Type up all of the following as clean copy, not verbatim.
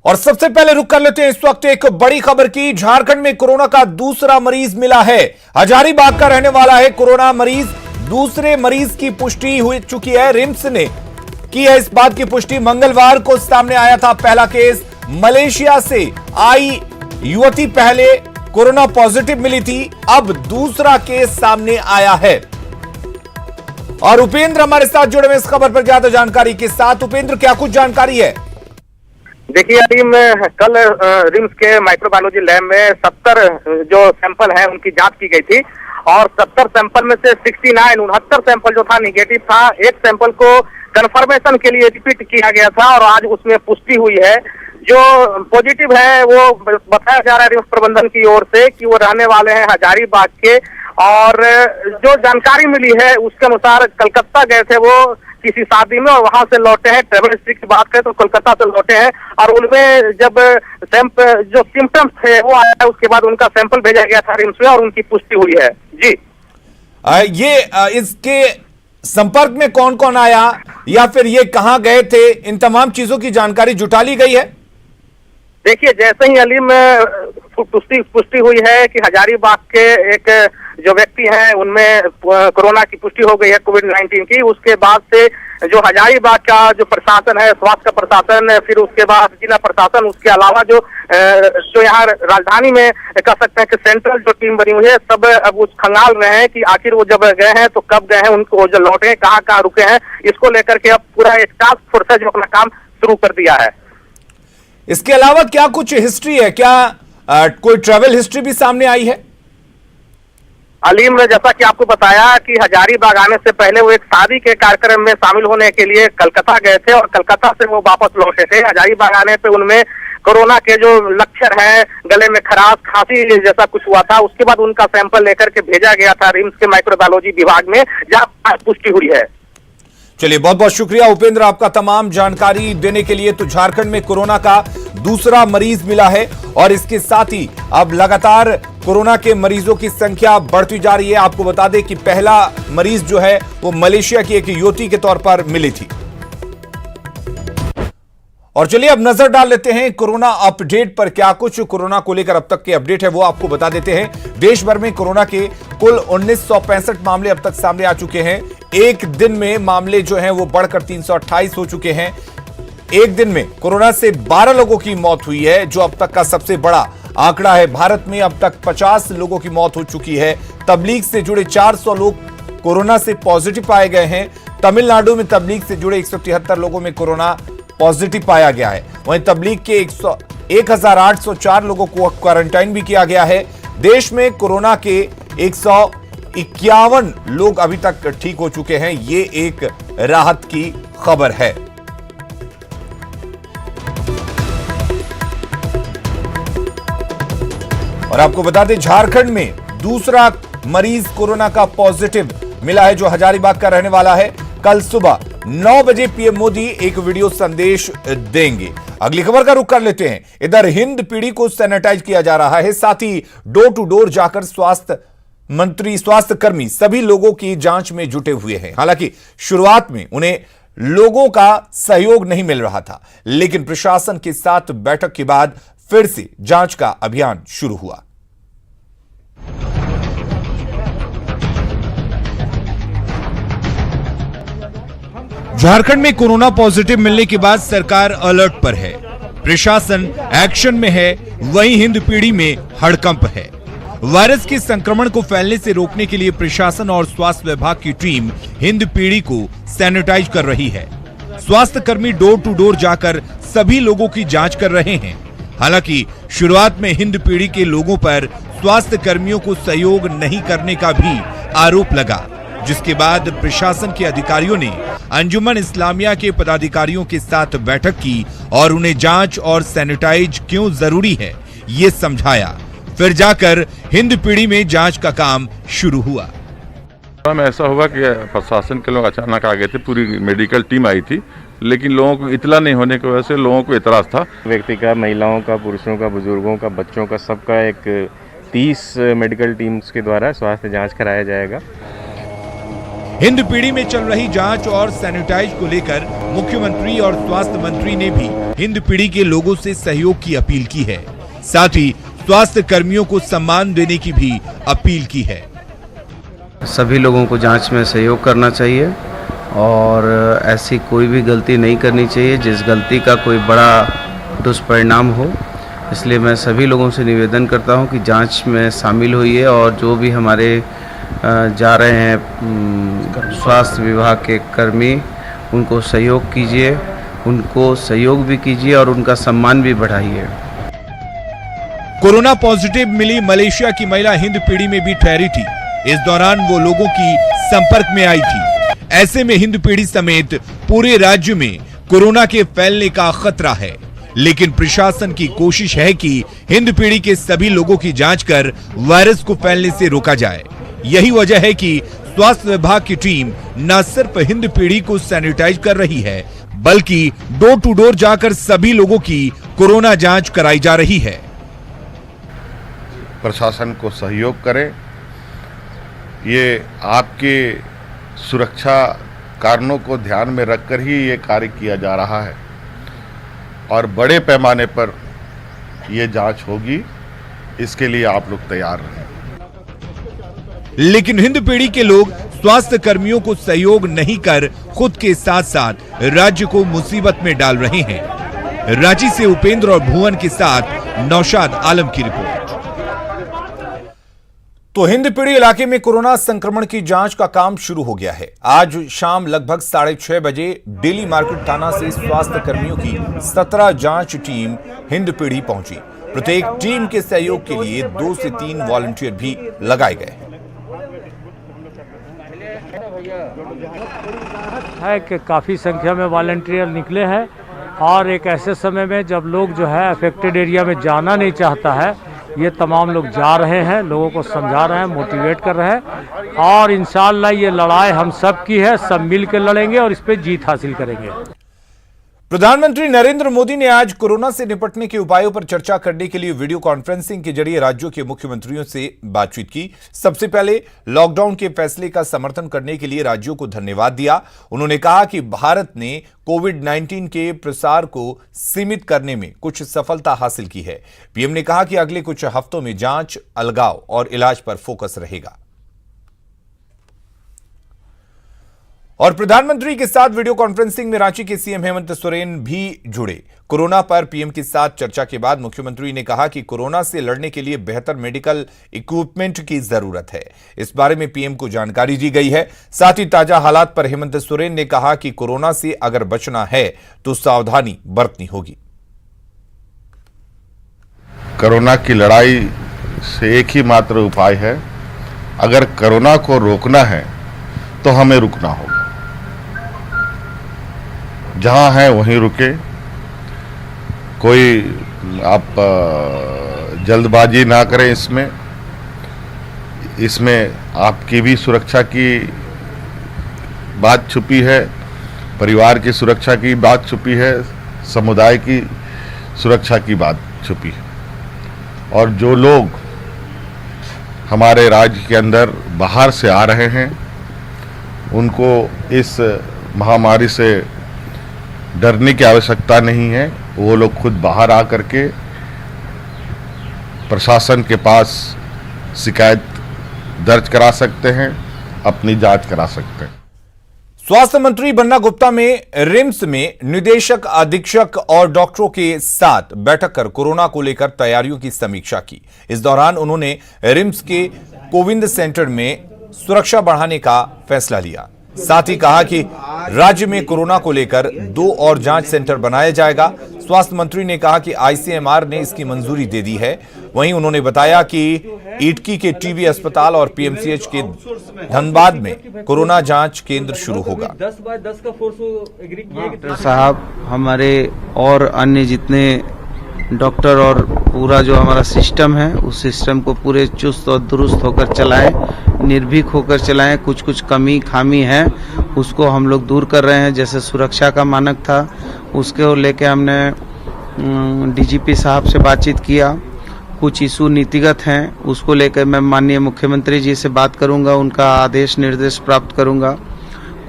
और सबसे पहले रुक कर लेते हैं इस वक्त एक बड़ी खबर की। झारखंड में कोरोना का दूसरा मरीज मिला है। हजारीबाग का रहने वाला है कोरोना मरीज। दूसरे मरीज की पुष्टि हो चुकी है। रिम्स ने की है इस बात की पुष्टि। मंगलवार को सामने आया था पहला केस। मलेशिया से आई युवती पहले कोरोना पॉजिटिव मिली थी, अब दूसरा केस सामने आया है। और उपेंद्र हमारे साथ जुड़े हुए इस खबर पर ज्यादा जानकारी के साथ। उपेंद्र, क्या कुछ जानकारी है? देखिए टीम कल रिम्स के माइक्रोबायोलॉजी लैब में 70 जो सैंपल है उनकी जांच की गई थी और 70 सैंपल में से 69 सैंपल जो था निगेटिव था। एक सैंपल को कंफर्मेशन के लिए रिपीट किया गया था और आज उसमें पुष्टि हुई है। जो पॉजिटिव है वो बताया जा रहा है रिम्स प्रबंधन की ओर से कि वो रहने वाले हैं हजारीबाग के। और जो जानकारी मिली है उसके अनुसार कलकत्ता गए थे वो किसी शादी में और वहां से लौटे हैं। ट्रेवल हिस्ट्री की बात करें तो कोलकाता से लौटे हैं और उनमें जब जो सिम्टम्स थे वो आया उसके बाद उनका सैंपल भेजा गया था रिम्स में और उनकी पुष्टि हुई है। जी इसके संपर्क में कौन कौन आया या फिर ये कहां गए थे, इन तमाम चीजों की जानकारी जुटा ली गई है? देखिए जैसे ही अली में पुष्टि हुई है कि हजारीबाग के एक जो व्यक्ति हैं उनमें कोरोना की पुष्टि हो गई है कोविड-19 की। उसके बाद से जो हजारीबाग का जो प्रशासन है, स्वास्थ्य का प्रशासन, फिर उसके बाद जिला प्रशासन, उसके अलावा जो यहाँ राजधानी में कह सकते हैं कि सेंट्रल जो टीम बनी हुई है, सब अब उस खंगाल रहे हैं कि आखिर वो जब गए हैं तो कब गए हैं, उनको जो लौटे हैं कहाँ रुके हैं, इसको लेकर के अब पूरा एक टास्क फोर्स है जो अपना काम शुरू कर दिया है। इसके अलावा क्या कुछ हिस्ट्री है? क्या कोई ट्रैवल हिस्ट्री भी सामने आई है? अलीम ने जैसा कि आपको बताया कि हजारीबाग आने से पहले वो एक शादी के कार्यक्रम में शामिल होने के लिए कलकत्ता गए थे और कलकत्ता से वो वापस लौटे थे। हजारीबाग आने पे उनमें कोरोना के जो लक्षण हैं, गले में खराश, खांसी जैसा कुछ हुआ था। उसके बाद उनका सैंपल लेकर के भेजा गया था रिम्स के माइक्रोबायोलॉजी विभाग में, जहां पुष्टि हुई है। चलिए, बहुत बहुत शुक्रिया उपेंद्र आपका तमाम जानकारी देने के लिए। तो झारखंड में कोरोना का दूसरा मरीज मिला है और इसके साथ ही अब लगातार कोरोना के मरीजों की संख्या बढ़ती जा रही है। आपको बता दें कि पहला मरीज जो है वो मलेशिया की एक युवती के तौर पर मिली थी। और चलिए अब नजर डाल लेते हैं कोरोना अपडेट पर। क्या कुछ कोरोना को लेकर अब तक के अपडेट है वो आपको बता देते हैं। देश भर में कोरोना के कुल 1965 मामले अब तक सामने आ चुके हैं। एक दिन में मामले जो हैं वो बढ़कर 328 हो चुके हैं। एक दिन में कोरोना से 12 लोगों की मौत हुई है, जो अब तक का सबसे बड़ा आंकड़ा है। भारत में अब तक 50 लोगों की मौत हो चुकी है। तबलीग से जुड़े 400 लोग कोरोना से पॉजिटिव पाए गए हैं। तमिलनाडु में तबलीग से जुड़े 173 लोगों में कोरोना पॉजिटिव पाया गया है। वहीं तबलीग के 1804 लोगों को क्वारंटाइन भी किया गया है। देश में कोरोना के 151 लोग अभी तक ठीक हो चुके हैं। ये एक राहत की खबर है। और आपको बता दें झारखंड में दूसरा मरीज कोरोना का पॉजिटिव मिला है, जो हजारीबाग का रहने वाला है। कल सुबह 9 बजे पीएम मोदी एक वीडियो संदेश देंगे। अगली खबर का रुख कर लेते हैं। इधर हिंद पीढ़ी को सैनिटाइज किया जा रहा है, साथ ही डोर टू डोर जाकर स्वास्थ्य कर्मी सभी लोगों की जांच में जुटे हुए हैं। हालांकि शुरुआत में उन्हें लोगों का सहयोग नहीं मिल रहा था, लेकिन प्रशासन के साथ बैठक के बाद फिर से जांच का अभियान शुरू हुआ। झारखंड में कोरोना पॉजिटिव मिलने के बाद सरकार अलर्ट पर है, प्रशासन एक्शन में है, वहीं हिंद पीढ़ी में हड़कंप है। वायरस के संक्रमण को फैलने से रोकने के लिए प्रशासन और स्वास्थ्य विभाग की टीम हिंद पीढ़ी को सैनिटाइज कर रही है। स्वास्थ्य कर्मी डोर टू डोर जाकर सभी लोगों की जांच कर रहे हैं। हालांकि शुरुआत में हिंद पीढ़ी के लोगों पर स्वास्थ्य कर्मियों को सहयोग नहीं करने का भी आरोप लगा, जिसके बाद प्रशासन के अधिकारियों ने अंजुमन इस्लामिया के पदाधिकारियों के साथ बैठक की और उन्हें जांच और सैनिटाइज क्यों जरूरी है ये समझाया। फिर जाकर हिंद पीढ़ी में जांच का काम शुरू हुआ। ऐसा हुआ कि प्रशासन के लोग अचानक आ गए थे, पूरी मेडिकल टीम आई थी, लेकिन लोगों को इतला नहीं होने की वजह से लोगों को इतराज था। व्यक्ति का, महिलाओं का, पुरुषों का, बुजुर्गों का, बच्चों का, सबका एक 30 मेडिकल टीम्स के द्वारा स्वास्थ्य जांच कराया जाएगा। हिंदपीढ़ी में चल रही जांच और सैनिटाइज को लेकर मुख्यमंत्री और स्वास्थ्य मंत्री ने भी हिंदपीढ़ी के लोगों से सहयोग की अपील की है। साथ ही स्वास्थ्य कर्मियों को सम्मान देने की भी अपील की है। सभी लोगों को जांच में सहयोग करना चाहिए और ऐसी कोई भी गलती नहीं करनी चाहिए जिस गलती का कोई बड़ा दुष्परिणाम हो। इसलिए मैं सभी लोगों से निवेदन करता हूं कि जांच में शामिल होइए और जो भी हमारे जा रहे हैं स्वास्थ्य विभाग के कर्मी, उनको सहयोग कीजिए, उनको सहयोग भी कीजिए और उनका सम्मान भी बढ़ाइए। कोरोना पॉजिटिव मिली मलेशिया की महिला हिंदपीढ़ी में भी ठहरी थी। इस दौरान वो लोगों की संपर्क में आई थी। ऐसे में हिंदपीढ़ी समेत पूरे राज्य में कोरोना के फैलने का खतरा है, लेकिन प्रशासन की कोशिश है कि हिंदपीढ़ी के सभी लोगों की जांच कर वायरस को फैलने से रोका जाए। यही वजह है कि स्वास्थ्य विभाग की टीम न सिर्फ हिंदपीढ़ी को सैनिटाइज कर रही है, बल्कि डोर टू डोर जाकर सभी लोगों की कोरोना जांच कराई जा रही है। प्रशासन को सहयोग करें। ये आपके सुरक्षा कारणों को ध्यान में रखकर ही ये कार्य किया जा रहा है और बड़े पैमाने पर ये जांच होगी। इसके लिए आप लोग तैयार रहें। लेकिन हिंदपीढ़ी के लोग स्वास्थ्य कर्मियों को सहयोग नहीं कर खुद के साथ साथ राज्य को मुसीबत में डाल रहे हैं। रांची से उपेंद्र और भुवन के साथ नौशाद आलम की रिपोर्ट। तो हिंदपीढ़ी इलाके में कोरोना संक्रमण की जांच का काम शुरू हो गया है। आज शाम लगभग 6:30 बजे डेली मार्केट थाना से स्वास्थ्य कर्मियों की 17 जांच टीम हिंदपीढ़ी पहुंची। प्रत्येक टीम के सहयोग के लिए 2 से 3 वॉलंटियर भी लगाए गए है कि काफ़ी संख्या में वॉलंटियर निकले हैं और एक ऐसे समय में जब लोग जो है अफेक्टेड एरिया में जाना नहीं चाहता है, ये तमाम लोग जा रहे हैं, लोगों को समझा रहे हैं, मोटिवेट कर रहे हैं और इंशाअल्लाह ये लड़ाई हम सब की है, सब मिल के लड़ेंगे और इस पे जीत हासिल करेंगे। प्रधानमंत्री नरेंद्र मोदी ने आज कोरोना से निपटने के उपायों पर चर्चा करने के लिए वीडियो कॉन्फ्रेंसिंग के जरिए राज्यों के मुख्यमंत्रियों से बातचीत की। सबसे पहले लॉकडाउन के फैसले का समर्थन करने के लिए राज्यों को धन्यवाद दिया। उन्होंने कहा कि भारत ने कोविड-19 के प्रसार को सीमित करने में कुछ सफलता हासिल की है। पीएम ने कहा कि अगले कुछ हफ्तों में जांच, अलगाव और इलाज पर फोकस रहेगा। और प्रधानमंत्री के साथ वीडियो कॉन्फ्रेंसिंग में रांची के सीएम हेमंत सोरेन भी जुड़े। कोरोना पर पीएम के साथ चर्चा के बाद मुख्यमंत्री ने कहा कि कोरोना से लड़ने के लिए बेहतर मेडिकल इक्विपमेंट की जरूरत है। इस बारे में पीएम को जानकारी दी गई है। साथ ही ताजा हालात पर हेमंत सोरेन ने कहा कि कोरोना से अगर बचना है तो सावधानी बरतनी होगी। कोरोना की लड़ाई से एक ही मात्र उपाय है, अगर कोरोना को रोकना है तो हमें रुकना होगा। जहां है वहीं रुके। कोई आप जल्दबाजी ना करें। इसमें आपकी भी सुरक्षा की बात छुपी है, परिवार की सुरक्षा की बात छुपी है, समुदाय की सुरक्षा की बात छुपी है। और जो लोग हमारे राज्य के अंदर बाहर से आ रहे हैं, उनको इस महामारी से डरने की आवश्यकता नहीं है। वो लोग खुद बाहर आकर के प्रशासन के पास शिकायत दर्ज करा सकते हैं, अपनी जांच करा सकते हैं। स्वास्थ्य मंत्री बन्ना गुप्ता में रिम्स में निदेशक, अधीक्षक और डॉक्टरों के साथ बैठक कर कोरोना को लेकर तैयारियों की समीक्षा की। इस दौरान उन्होंने रिम्स के कोविंद सेंटर में सुरक्षा बढ़ाने का फैसला लिया। साथ ही कहा कि राज्य में कोरोना को लेकर 2 और जांच सेंटर बनाया जाएगा। स्वास्थ्य मंत्री ने कहा कि आईसीएमआर ने इसकी मंजूरी दे दी है। वहीं उन्होंने बताया कि ईटकी के टीबी अस्पताल और पीएमसीएच के धनबाद में कोरोना जांच केंद्र शुरू होगा। 10 बाय 10 का फोर्स साहब, हमारे और अन्य जितने डॉक्टर और पूरा जो हमारा सिस्टम है, उस सिस्टम को पूरे चुस्त और दुरुस्त होकर चलाएं, निर्भीक होकर चलाएं। कुछ कमी खामी है उसको हम लोग दूर कर रहे हैं। जैसे सुरक्षा का मानक था, उसके लेके हमने डीजीपी साहब से बातचीत किया कुछ इशू नीतिगत हैं, उसको लेकर मैं माननीय मुख्यमंत्री जी से बात करूंगा, उनका आदेश निर्देश प्राप्त करूंगा।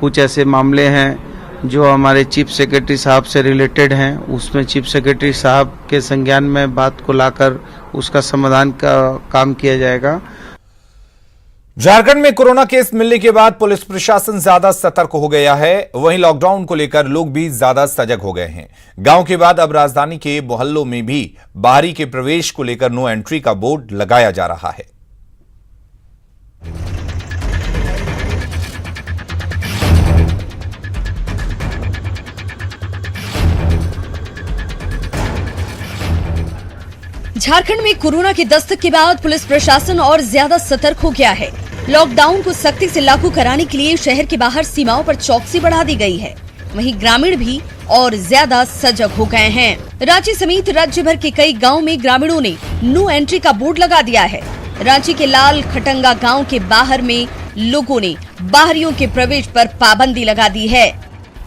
कुछ ऐसे मामले हैं जो हमारे चीफ सेक्रेटरी साहब से रिलेटेड हैं, उसमें चीफ सेक्रेटरी साहब के संज्ञान में बात को लाकर उसका समाधान का काम किया जाएगा। झारखंड में कोरोना केस मिलने के बाद पुलिस प्रशासन ज्यादा सतर्क हो गया है। वहीं लॉकडाउन को लेकर लोग भी ज्यादा सजग हो गए हैं। गांव के बाद अब राजधानी के मोहल्लों में भी बाहरी के प्रवेश को लेकर नो एंट्री का बोर्ड लगाया जा रहा है। झारखंड में कोरोना की दस्तक के बाद पुलिस प्रशासन और ज्यादा सतर्क हो गया है। लॉकडाउन को सख्ती से लागू कराने के लिए शहर के बाहर सीमाओं पर चौकसी बढ़ा दी गई है। वहीं ग्रामीण भी और ज्यादा सजग हो गए हैं। रांची समेत राज्य भर के कई गांव में ग्रामीणों ने नो एंट्री का बोर्ड लगा दिया है। रांची के लाल खटंगा गांव के बाहर में लोगों ने बाहरियों के प्रवेश पर पाबंदी लगा दी है।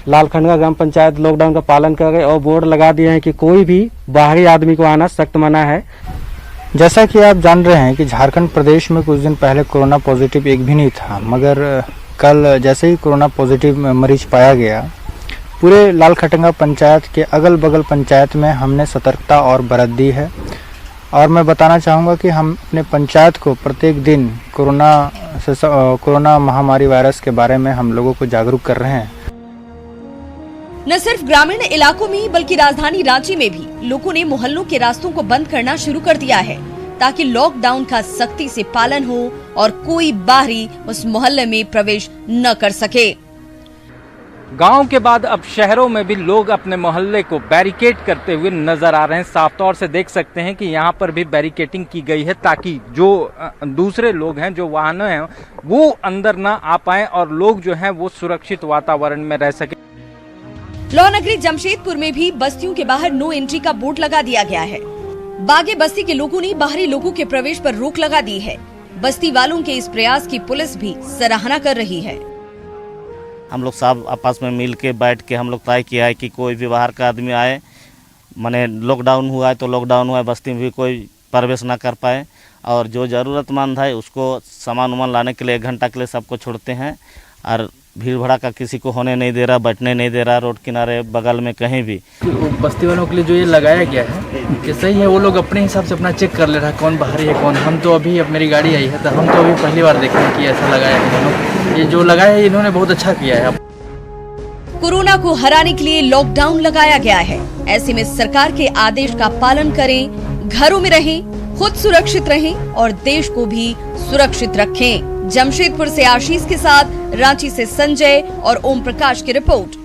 लालखंडगा ग्राम पंचायत लॉकडाउन का पालन कर रहे और बोर्ड लगा दिए हैं कि कोई भी बाहरी आदमी को आना सख्त मना है। जैसा कि आप जान रहे हैं कि झारखंड प्रदेश में कुछ दिन पहले कोरोना पॉजिटिव एक भी नहीं था, मगर कल जैसे ही कोरोना पॉजिटिव मरीज पाया गया, पूरे लाल खटंगा पंचायत के अगल बगल पंचायत में हमने सतर्कता और बरत दी है। और मैं बताना चाहूँगा कि हम अपने पंचायत को प्रत्येक दिन कोरोना महामारी वायरस के बारे में हम लोगों को जागरूक कर रहे हैं। न सिर्फ ग्रामीण इलाकों में बल्कि राजधानी रांची में भी लोगों ने मोहल्लों के रास्तों को बंद करना शुरू कर दिया है, ताकि लॉकडाउन का सख्ती से पालन हो और कोई बाहरी उस मोहल्ले में प्रवेश न कर सके। गांव के बाद अब शहरों में भी लोग अपने मोहल्ले को बैरिकेड करते हुए नजर आ रहे हैं। साफ तौर से देख सकते हैं कि यहाँ पर भी बैरिकेडिंग की गई है, ताकि जो दूसरे लोग हैं, जो वाहन हैं, वो अंदर ना आ पाए और लोग जो हैं वो सुरक्षित वातावरण में रह सके। लॉ नगरी जमशेदपुर में भी बस्तियों के बाहर नो एंट्री का बोर्ड लगा दिया गया है। बागे बस्ती के लोगों ने बाहरी लोगों के प्रवेश पर रोक लगा दी है। बस्ती वालों के इस प्रयास की पुलिस भी सराहना कर रही है। हम लोग सब आपस में मिल के बैठ के हम लोग तय किया है कि कोई भी बाहर का आदमी आए, माने लॉकडाउन हुआ है तो लॉकडाउन हुआ है, बस्ती में भी कोई प्रवेश ना कर पाए। और जो ज़रूरतमंद है उसको सामान वामान लाने के लिए 1 घंटा के लिए सबको छोड़ते हैं। और भीड़ भड़ाका किसी को होने नहीं दे रहा, बैठने नहीं दे रहा, रोड किनारे बगल में कहीं भी। बस्ती वालों के लिए जो ये लगाया गया है कि सही है, वो लोग अपने हिसाब से अपना चेक कर ले रहा है कौन बाहरी है कौन। हम तो अभी अब मेरी गाड़ी आई है तो हम तो अभी पहली बार देख रहे हैं कि ऐसा लगाया है। ये जो लगाया है इन्होंने बहुत अच्छा किया है। कोरोना को हराने के लिए लॉकडाउन लगाया गया है। ऐसे में सरकार के आदेश का पालन करें, घरों में रहें, खुद सुरक्षित रहें और देश को भी सुरक्षित रखें। जमशेदपुर से आशीष के साथ रांची से संजय और ओम प्रकाश की रिपोर्ट।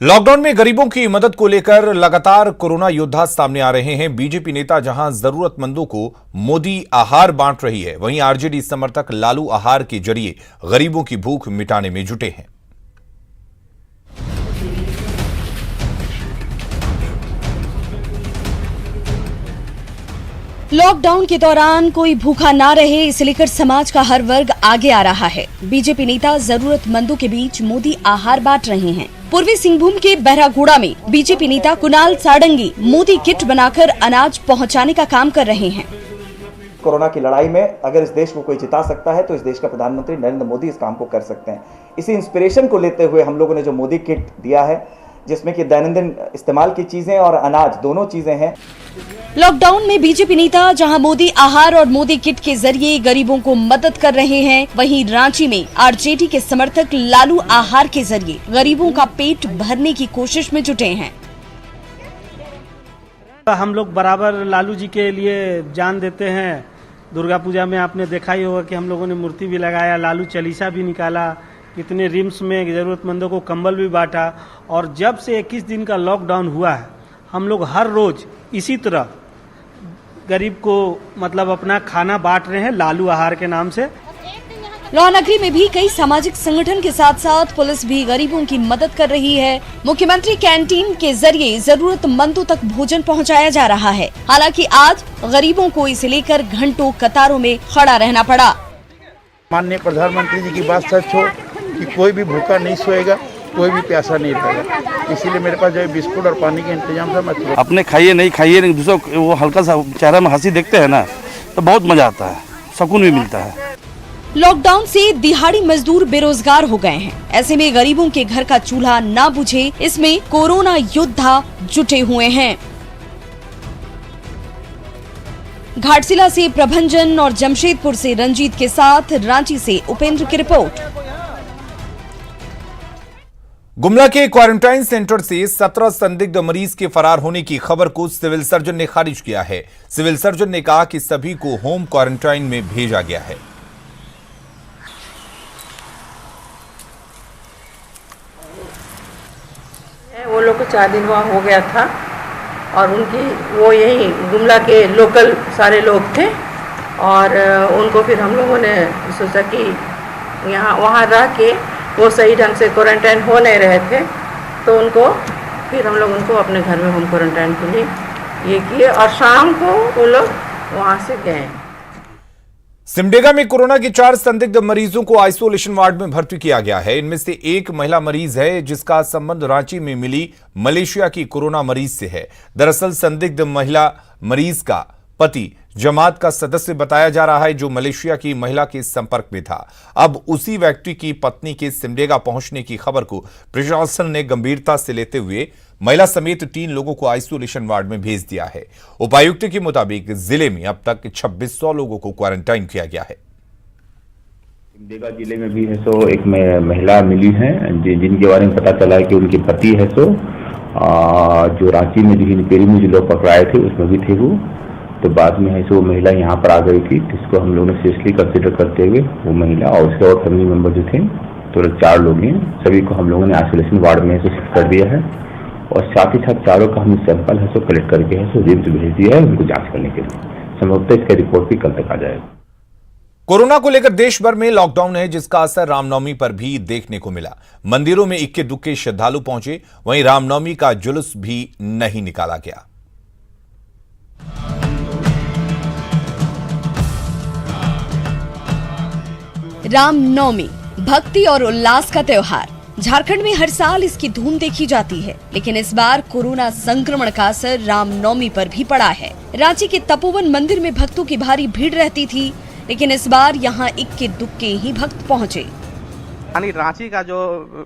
लॉकडाउन में गरीबों की मदद को लेकर लगातार कोरोना योद्धा सामने आ रहे हैं। बीजेपी नेता जहां जरूरतमंदों को मोदी आहार बांट रही है, वहीं आरजेडी समर्थक लालू आहार के जरिए गरीबों की भूख मिटाने में जुटे हैं। लॉकडाउन के दौरान कोई भूखा ना रहे, इसे लेकर समाज का हर वर्ग आगे आ रहा है। बीजेपी नेता जरूरतमंदों के बीच मोदी आहार बांट रहे हैं। पूर्वी सिंहभूम के बहरागोड़ा में बीजेपी नेता कुणाल सारंगी मोदी किट बनाकर अनाज पहुंचाने का काम कर रहे हैं। कोरोना की लड़ाई में अगर इस देश को कोई जिता सकता है तो इस देश का प्रधानमंत्री नरेंद्र मोदी इस काम को कर सकते हैं। इसी इंस्पिरेशन को लेते हुए हम लोगों ने जो मोदी किट दिया है, जिसमें कि दैनंदिन इस्तेमाल की चीजें और अनाज दोनों चीजें हैं। लॉकडाउन में बीजेपी नेता जहां मोदी आहार और मोदी किट के जरिए गरीबों को मदद कर रहे हैं, वहीं रांची में आरजेडी के समर्थक लालू आहार के जरिए गरीबों का पेट भरने की कोशिश में जुटे हैं। हम लोग बराबर लालू जी के लिए जान देते हैं। दुर्गा पूजा में आपने देखा ही होगा कि हम लोगों ने मूर्ति भी लगाया, लालू चालीसा भी निकाला, कितने रिम्स में जरूरतमंदों को कंबल भी बांटा। और जब से 21 दिन का लॉकडाउन हुआ है, हम लोग हर रोज इसी तरह गरीब को मतलब अपना खाना बांट रहे हैं लालू आहार के नाम से। लॉ नगरी में भी कई सामाजिक संगठन के साथ साथ पुलिस भी गरीबों की मदद कर रही है। मुख्यमंत्री कैंटीन के जरिए जरूरतमंदों तक भोजन पहुंचाया जा रहा है। हालांकि आज गरीबों को इसे लेकर घंटों कतारों में खड़ा रहना पड़ा। माननीय प्रधानमंत्री जी की बात सच हो कि कोई भी भूखा नहीं सोएगा। कोई भी प्यासा नहीं रहेगा। इसीलिए मेरे पास जो बिस्कुट और पानी का इंतजाम था। मैं अपने खाइए नहीं खाइए, दूसरों वो हल्का सा चेहरा में हंसी देखते हैं ना, तो बहुत मजा आता है, सुकून भी मिलता है। लॉकडाउन से दिहाड़ी मजदूर बेरोजगार हो गए हैं। ऐसे में गरीबों के घर का चूल्हा ना बुझे, इसमें कोरोना योद्धा जुटे हुए हैं। घाटशिला से प्रभंजन और जमशेदपुर से रंजीत के साथ रांची से उपेंद्र की रिपोर्ट। गुमला के क्वारंटाइन सेंटर से 17 संदिग्ध मरीज के फरार होने की खबर को सिविल सर्जन ने खारिज किया है। सिविल सर्जन ने कहा कि सभी को होम क्वारंटाइन में भेजा गया है। वो लोग को 4 दिन वहाँ हो गया था और उनकी वो यही गुमला के लोकल सारे लोग थे और उनको फिर हम लोगों ने सोचा कि यहाँ वहाँ रह के वो सही ढंग से क्वारंटाइन हो नहीं रहे थे, तो उनको फिर हम लोग उनको अपने घर में होम क्वारंटाइन के लिए ये किए और शाम को वो लोग वहाँ से गए। सिमडेगा में कोरोना के 4 संदिग्ध मरीजों को आइसोलेशन वार्ड में भर्ती किया गया है। इनमें से एक महिला मरीज है जिसका संबंध रांची में मिली मलेशिया की कोरोना मरीज से है। दरअसल संदिग्ध महिला मरीज का पति जमात का सदस्य बताया जा रहा है जो मलेशिया की महिला के संपर्क में था। अब उसी व्यक्ति की पत्नी के सिमडेगा पहुंचने की खबर को प्रशासन ने गंभीरता से लेते हुए महिला समेत 3 लोगों को आइसोलेशन वार्ड में भेज दिया है। उपायुक्त के मुताबिक जिले में अब तक 2600 लोगों को क्वारंटाइन किया गया है। सिमडेगा जिले में भी है सो एक महिला मिली है जिनके बारे में पता चला है कि उनके पति है सो जो रांची में जो हिंदपीढ़ी में जो लोग पकड़ाए थे उसमें भी थे वो, तो बाद में है सो वो महिला यहाँ पर आ गई थी, जिसको हम लोगों ने सीरियसली कंसिडर करते हुए वो महिला और उसके और फैमिली मेंबर जो थे तो 4 लोग हैं, सभी को हम लोगों ने आइसोलेशन वार्ड में शिफ्ट कर दिया है और साथ ही साथ 4 का हमने सैंपल है सो कलेक्ट करके है सो रिम्स भेज दिया है उनको जांच करने के लिए। संभवतः इसका रिपोर्ट भी कल तक आ जाएगा। कोरोना को लेकर देश भर में लॉकडाउन है जिसका असर रामनवमी पर भी देखने को मिला। मंदिरों में इक्के दुक्के श्रद्धालु पहुंचे, वहीं रामनवमी का जुलूस भी नहीं निकाला गया। रामनवमी भक्ति और उल्लास का त्योहार। झारखंड में हर साल इसकी धूम देखी जाती है, लेकिन इस बार कोरोना संक्रमण का असर रामनवमी पर भी पड़ा है। रांची के तपोवन मंदिर में भक्तों की भारी भीड़ रहती थी, लेकिन इस बार यहाँ इक्के दुक्के ही भक्त पहुँचे। यानी रांची का जो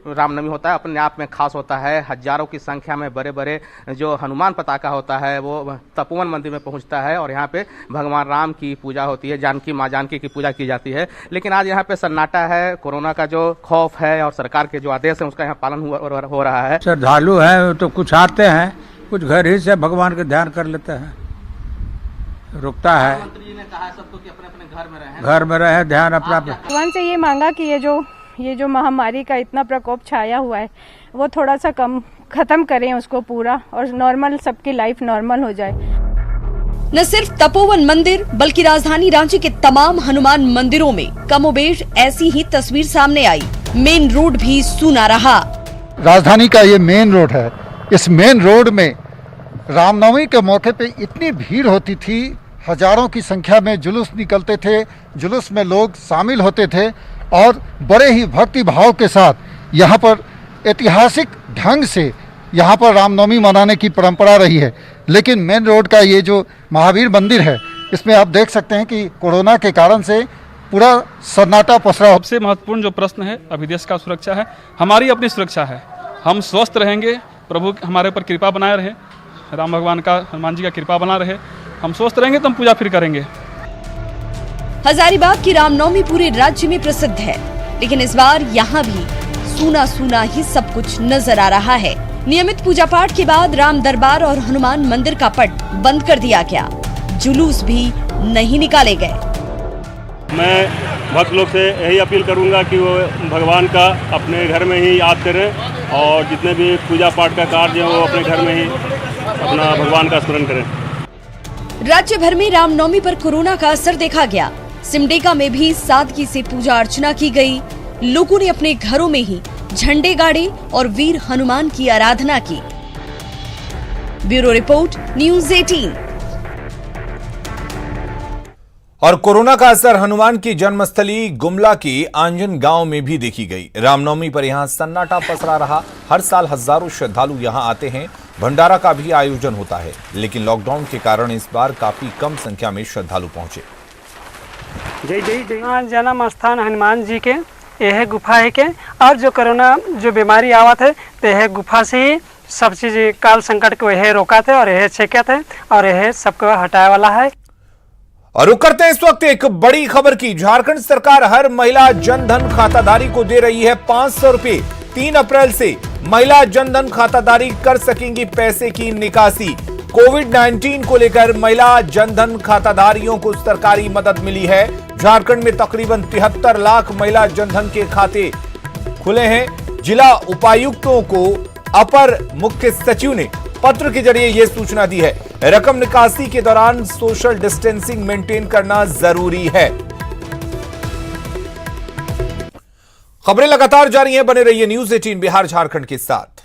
रामनवमी होता है अपने आप में खास होता है। हजारों की संख्या में बड़े बड़े जो हनुमान पताका होता है वो तपोवन मंदिर में पहुंचता है और यहाँ पे भगवान राम की पूजा होती है, जानकी माँ जानकी की पूजा की जाती है। लेकिन आज यहाँ पे सन्नाटा है, कोरोना का जो खौफ है और सरकार के जो आदेश है उसका यहाँ पालन हो रहा है। श्रद्धालु है तो कुछ आते हैं, कुछ घर ही से भगवान का ध्यान कर लेते हैं, रुकता है। मंत्री ने कहा सबको कि अपने अपने घर में रहे, ध्यान अपना। भगवान से ये मांगा कि ये जो महामारी का इतना प्रकोप छाया हुआ है वो थोड़ा सा खत्म करें उसको पूरा, और नॉर्मल सबकी लाइफ नॉर्मल हो जाए। न सिर्फ तपोवन मंदिर बल्कि राजधानी रांची के तमाम हनुमान मंदिरों में कमोबेश ऐसी ही तस्वीर सामने आई। मेन रोड भी सूना रहा। राजधानी का ये मेन रोड है, इस मेन रोड में रामनवमी के मौके पे इतनी भीड़ होती थी, हजारों की संख्या में जुलूस निकलते थे, जुलूस में लोग शामिल होते थे और बड़े ही भक्ति भाव के साथ यहाँ पर ऐतिहासिक ढंग से यहाँ पर रामनवमी मनाने की परंपरा रही है। लेकिन मेन रोड का ये जो महावीर मंदिर है इसमें आप देख सकते हैं कि कोरोना के कारण से पूरा सन्नाटा पसरा। सबसे महत्वपूर्ण जो प्रश्न है अभी देश का सुरक्षा है, हमारी अपनी सुरक्षा है। हम स्वस्थ रहेंगे, प्रभु हमारे ऊपर कृपा बनाए रहे, राम भगवान का हनुमान जी का कृपा बना रहे, हम स्वस्थ रहेंगे तो हम पूजा फिर करेंगे। हजारीबाग की रामनवमी पूरे राज्य में प्रसिद्ध है, लेकिन इस बार यहाँ भी सूना सूना ही सब कुछ नजर आ रहा है। नियमित पूजा पाठ के बाद राम दरबार और हनुमान मंदिर का पट बंद कर दिया गया, जुलूस भी नहीं निकाले गए। मैं भक्त लोग से यही अपील करूंगा कि वो भगवान का अपने घर में ही याद करें और जितने भी पूजा पाठ का कार्य है वो अपने घर में ही अपना भगवान का स्मरण करें। राज्य भर में रामनवमी पर कोरोना का असर देखा गया। सिमडेगा में भी सादगी से पूजा अर्चना की गई। लोगों ने अपने घरों में ही झंडे गाड़े और वीर हनुमान की आराधना की। Bureau report, news 18। और कोरोना का असर हनुमान की जन्मस्थली गुमला के आंजन गांव में भी देखी गई। रामनवमी पर यहां सन्नाटा पसरा रहा। हर साल हजारों श्रद्धालु यहां आते हैं। भंडारा का भी आयोजन होता है, लेकिन लॉकडाउन के कारण इस बार काफी कम संख्या में श्रद्धालु पहुंचे। जय जय जय जन्म स्थान हनुमान जी के यह गुफा है के, और जो कोरोना जो बीमारी आवत है तो यह गुफा से ही सब चीज काल संकट को यह रोका थे और यह छेका थे और यह सबको हटाए वाला है। और रुक करते हैं इस वक्त एक बड़ी खबर की। झारखंड सरकार हर महिला जनधन खाताधारी को दे रही है 500 रुपए। 3 अप्रैल से महिला जनधन खाताधारी कर सकेंगी पैसे की निकासी। कोविड-19 को लेकर महिला जनधन खाताधारियों को सरकारी मदद मिली है। झारखंड में तकरीबन 73 लाख महिला जनधन के खाते खुले हैं। जिला उपायुक्तों को अपर मुख्य सचिव ने पत्र के जरिए यह सूचना दी है। रकम निकासी के दौरान सोशल डिस्टेंसिंग मेंटेन करना जरूरी है। खबरें लगातार जारी हैं, बने रहिए न्यूज़ 18 बिहार झारखंड के साथ।